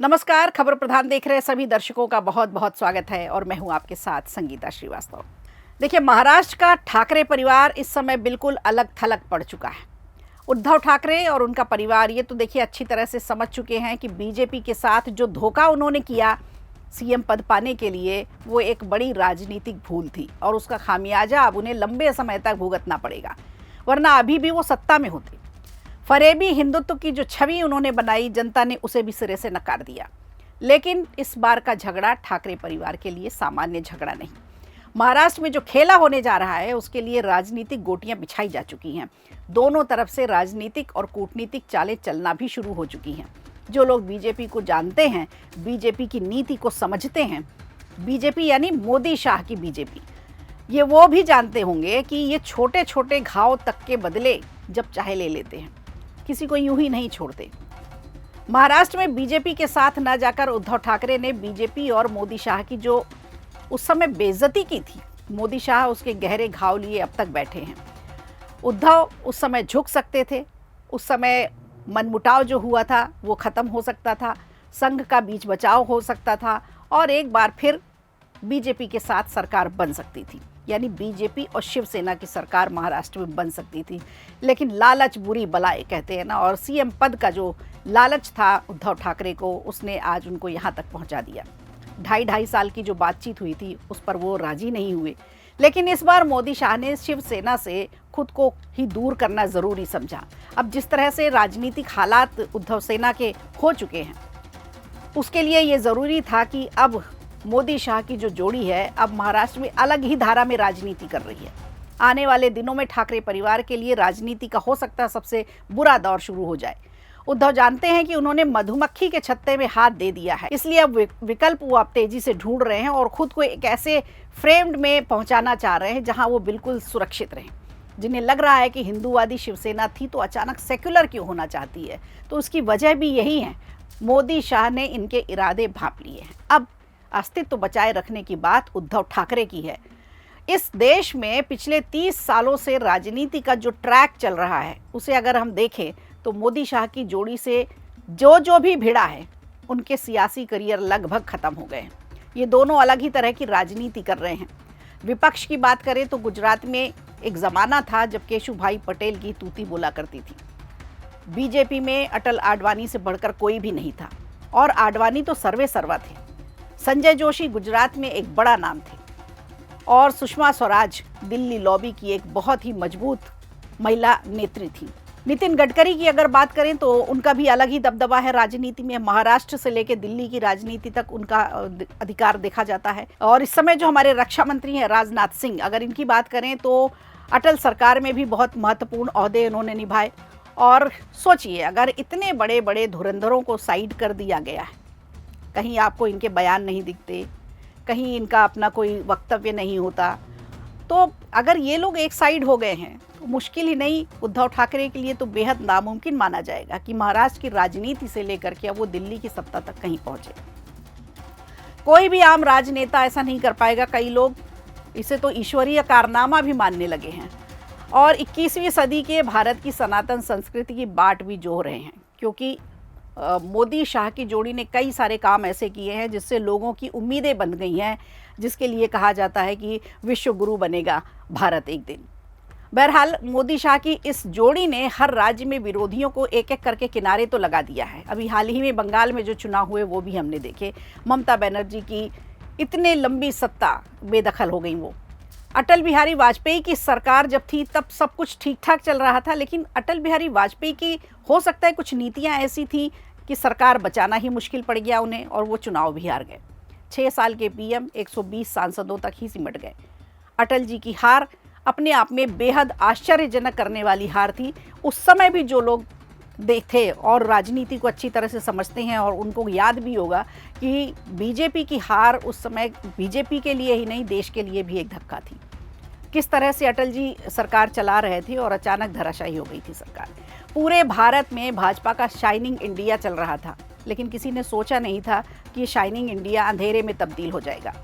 नमस्कार। खबर प्रधान देख रहे सभी दर्शकों का बहुत बहुत स्वागत है और मैं हूं आपके साथ संगीता श्रीवास्तव। देखिए, महाराष्ट्र का ठाकरे परिवार इस समय बिल्कुल अलग थलग पड़ चुका है। उद्धव ठाकरे और उनका परिवार ये तो देखिए अच्छी तरह से समझ चुके हैं कि बीजेपी के साथ जो धोखा उन्होंने किया सीएम पद पाने के लिए, वो एक बड़ी राजनीतिक भूल थी और उसका खामियाजा अब उन्हें लंबे समय तक भुगतना पड़ेगा, वरना अभी भी वो सत्ता में होते। फरेबी हिंदुत्व की जो छवि उन्होंने बनाई, जनता ने उसे भी सिरे से नकार दिया। लेकिन इस बार का झगड़ा ठाकरे परिवार के लिए सामान्य झगड़ा नहीं। महाराष्ट्र में जो खेला होने जा रहा है उसके लिए राजनीतिक गोटियां बिछाई जा चुकी हैं। दोनों तरफ से राजनीतिक और कूटनीतिक चालें चलना भी शुरू हो चुकी हैं। जो लोग बीजेपी को जानते हैं, बीजेपी की नीति को समझते हैं, बीजेपी यानी मोदी शाह की बीजेपी, ये वो भी जानते होंगे कि ये छोटे छोटे घाव तक के बदले जब चाहे ले लेते हैं, किसी को यूं ही नहीं छोड़ते। महाराष्ट्र में बीजेपी के साथ न जाकर उद्धव ठाकरे ने बीजेपी और मोदी शाह की जो उस समय बेइज्जती की थी, मोदी शाह उसके गहरे घाव लिए अब तक बैठे हैं। उद्धव उस समय झुक सकते थे, उस समय मनमुटाव जो हुआ था वो ख़त्म हो सकता था, संघ का बीच बचाव हो सकता था और एक बार फिर बीजेपी के साथ सरकार बन सकती थी, यानी बीजेपी और शिवसेना की सरकार महाराष्ट्र में बन सकती थी। लेकिन लालच बुरी बलाए कहते हैं ना, और सीएम पद का जो लालच था उद्धव ठाकरे को, उसने आज उनको यहाँ तक पहुँचा दिया। ढाई साल की जो बातचीत हुई थी उस पर वो राजी नहीं हुए। लेकिन इस बार मोदी शाह ने शिवसेना से खुद को ही दूर करना ज़रूरी समझा। अब जिस तरह से राजनीतिक हालात उद्धव सेना के हो चुके हैं, उसके लिए ये ज़रूरी था कि अब मोदी शाह की जो जोड़ी है अब महाराष्ट्र में अलग ही धारा में राजनीति कर रही है। आने वाले दिनों में ठाकरे परिवार के लिए राजनीति का हो सकता है सबसे बुरा दौर शुरू हो जाए। उद्धव जानते हैं कि उन्होंने मधुमक्खी के छत्ते में हाथ दे दिया है, इसलिए अब विकल्प वो अब तेजी से ढूंढ रहे हैं और खुद को एक ऐसे फ्रेम्ड में पहुंचाना चाह रहे हैं जहां वो बिल्कुल सुरक्षित रहें। जिन्हें लग रहा है कि हिंदूवादी शिवसेना थी तो अचानक सेक्युलर क्यों होना चाहती है, तो उसकी वजह भी यही है, मोदी शाह ने इनके इरादे भांप लिए हैं। अब अस्तित्व बचाए रखने की बात उद्धव ठाकरे की है। इस देश में पिछले 30 सालों से राजनीति का जो ट्रैक चल रहा है उसे अगर हम देखें तो मोदी शाह की जोड़ी से जो भी भिड़ा है उनके सियासी करियर लगभग ख़त्म हो गए हैं। ये दोनों अलग ही तरह की राजनीति कर रहे हैं। विपक्ष की बात करें तो गुजरात में एक ज़माना था जब केशुभाई पटेल की तूती बोला करती थी। बीजेपी में अटल आडवाणी से बढ़कर कोई भी नहीं था और आडवाणी तो सर्वे सर्वा थे। संजय जोशी गुजरात में एक बड़ा नाम थे और सुषमा स्वराज दिल्ली लॉबी की एक बहुत ही मजबूत महिला नेत्री थी। नितिन गडकरी की अगर बात करें तो उनका भी अलग ही दबदबा है राजनीति में। महाराष्ट्र से लेकर दिल्ली की राजनीति तक उनका अधिकार देखा जाता है। और इस समय जो हमारे रक्षा मंत्री हैं राजनाथ सिंह, अगर इनकी बात करें तो अटल सरकार में भी बहुत महत्वपूर्ण ओहदे उन्होंने निभाए। और सोचिए, अगर इतने बड़े बड़े धुरंधरों को साइड कर दिया गया है, कहीं आपको इनके बयान नहीं दिखते, कहीं इनका अपना कोई वक्तव्य नहीं होता, तो अगर ये लोग एक साइड हो गए हैं तो मुश्किल ही नहीं, उद्धव ठाकरे के लिए तो बेहद नामुमकिन माना जाएगा कि महाराष्ट्र की राजनीति से लेकर के अब वो दिल्ली की सत्ता तक कहीं पहुंचे। कोई भी आम राजनेता ऐसा नहीं कर पाएगा। कई लोग इसे तो ईश्वरीय कारनामा भी मानने लगे हैं और 21वीं सदी के भारत की सनातन संस्कृति की बाट भी जोह रहे हैं, क्योंकि मोदी शाह की जोड़ी ने कई सारे काम ऐसे किए हैं जिससे लोगों की उम्मीदें बन गई हैं, जिसके लिए कहा जाता है कि विश्व गुरु बनेगा भारत एक दिन। बहरहाल मोदी शाह की इस जोड़ी ने हर राज्य में विरोधियों को एक एक करके किनारे तो लगा दिया है। अभी हाल ही में बंगाल में जो चुनाव हुए वो भी हमने देखे। ममता बनर्जी की इतने लंबी सत्ता बेदखल हो गई। वो अटल बिहारी वाजपेयी की सरकार जब थी तब सब कुछ ठीक ठाक चल रहा था, लेकिन अटल बिहारी वाजपेयी की हो सकता है कुछ नीतियां ऐसी थी कि सरकार बचाना ही मुश्किल पड़ गया उन्हें और वो चुनाव भी हार गए। 6 साल के पीएम 120 सांसदों तक ही सिमट गए। अटल जी की हार अपने आप में बेहद आश्चर्यजनक करने वाली हार थी। उस समय भी जो लोग थे और राजनीति को अच्छी तरह से समझते हैं और उनको याद भी होगा कि बीजेपी की हार उस समय बीजेपी के लिए ही नहीं, देश के लिए भी एक धक्का थी। किस तरह से अटल जी सरकार चला रहे थे और अचानक धराशायी हो गई थी सरकार। पूरे भारत में भाजपा का शाइनिंग इंडिया चल रहा था, लेकिन किसी ने सोचा नहीं था कि ये शाइनिंग इंडिया अंधेरे में तब्दील हो जाएगा।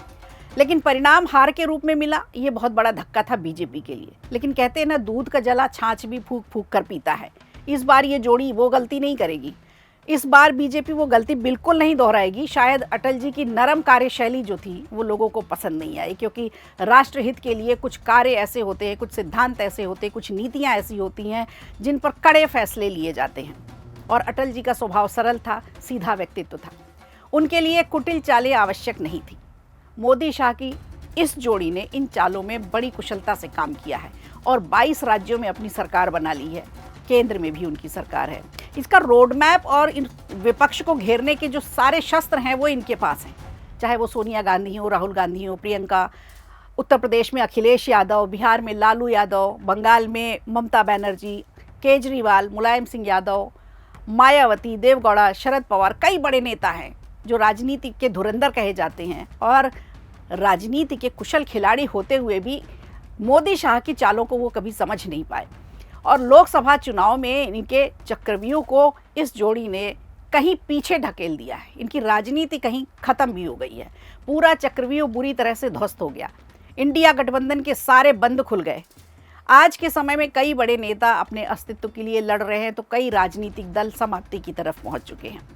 लेकिन परिणाम हार के रूप में मिला। ये बहुत बड़ा धक्का था बीजेपी के लिए। लेकिन कहते हैं ना, दूध का जला छाछ भी फूंक फूंक कर पीता है। इस बार ये जोड़ी वो गलती नहीं करेगी। इस बार बीजेपी वो गलती बिल्कुल नहीं दोहराएगी। शायद अटल जी की नरम कार्यशैली जो थी वो लोगों को पसंद नहीं आई, क्योंकि राष्ट्रहित के लिए कुछ कार्य ऐसे होते हैं, कुछ सिद्धांत ऐसे होते हैं, कुछ नीतियां ऐसी होती हैं जिन पर कड़े फैसले लिए जाते हैं। और अटल जी का स्वभाव सरल था, सीधा व्यक्तित्व था। उनके लिए कुटिल चालें आवश्यक नहीं थी। मोदी शाह की इस जोड़ी ने इन चालों में बड़ी कुशलता से काम किया है और 22 राज्यों में अपनी सरकार बना ली है। केंद्र में भी उनकी सरकार है। इसका रोड मैप और इन विपक्ष को घेरने के जो सारे शस्त्र हैं वो इनके पास हैं, चाहे वो सोनिया गांधी हो, राहुल गांधी हो, प्रियंका, उत्तर प्रदेश में अखिलेश यादव, बिहार में लालू यादव, बंगाल में ममता बनर्जी, केजरीवाल, मुलायम सिंह यादव, मायावती, देवगौड़ा, शरद पवार। कई बड़े नेता हैं जो राजनीति के धुरंधर कहे जाते हैं और राजनीति के कुशल खिलाड़ी होते हुए भी मोदी शाह की चालों को वो कभी समझ नहीं पाए। और लोकसभा चुनाव में इनके चक्रव्यूह को इस जोड़ी ने कहीं पीछे ढकेल दिया है। इनकी राजनीति कहीं खत्म भी हो गई है। पूरा चक्रव्यूह बुरी तरह से ध्वस्त हो गया। इंडिया गठबंधन के सारे बंद खुल गए। आज के समय में कई बड़े नेता अपने अस्तित्व के लिए लड़ रहे हैं, तो कई राजनीतिक दल समाप्ति की तरफ पहुंच चुके हैं।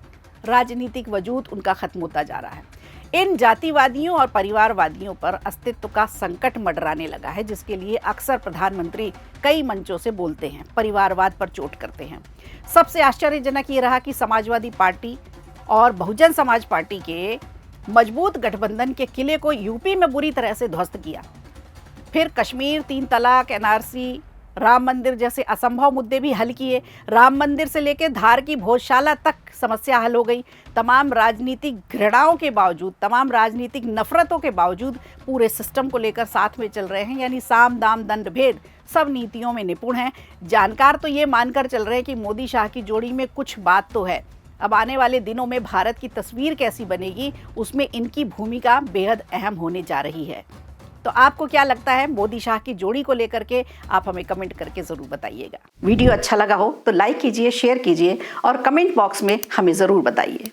राजनीतिक वजूद उनका खत्म होता जा रहा है। इन जातिवादियों और परिवारवादियों पर अस्तित्व का संकट मंडराने लगा है, जिसके लिए अक्सर प्रधानमंत्री कई मंचों से बोलते हैं, परिवारवाद पर चोट करते हैं। सबसे आश्चर्यजनक ये रहा कि समाजवादी पार्टी और बहुजन समाज पार्टी के मजबूत गठबंधन के किले को यूपी में बुरी तरह से ध्वस्त किया। फिर कश्मीर, 3 तलाक, एनआरसी, राम मंदिर जैसे असंभव मुद्दे भी हल किए। राम मंदिर से लेकर धार की भोजशाला तक समस्या हल हो गई। तमाम राजनीतिक घृणाओं के बावजूद, तमाम राजनीतिक नफरतों के बावजूद पूरे सिस्टम को लेकर साथ में चल रहे हैं, यानी साम दाम दंड भेद सब नीतियों में निपुण हैं। जानकार तो ये मानकर चल रहे हैं कि मोदी शाह की जोड़ी में कुछ बात तो है। अब आने वाले दिनों में भारत की तस्वीर कैसी बनेगी, उसमें इनकी भूमिका बेहद अहम होने जा रही है। तो आपको क्या लगता है मोदी शाह की जोड़ी को लेकर के? आप हमें कमेंट करके ज़रूर बताइएगा। वीडियो अच्छा लगा हो तो लाइक कीजिए, शेयर कीजिए और कमेंट बॉक्स में हमें ज़रूर बताइए।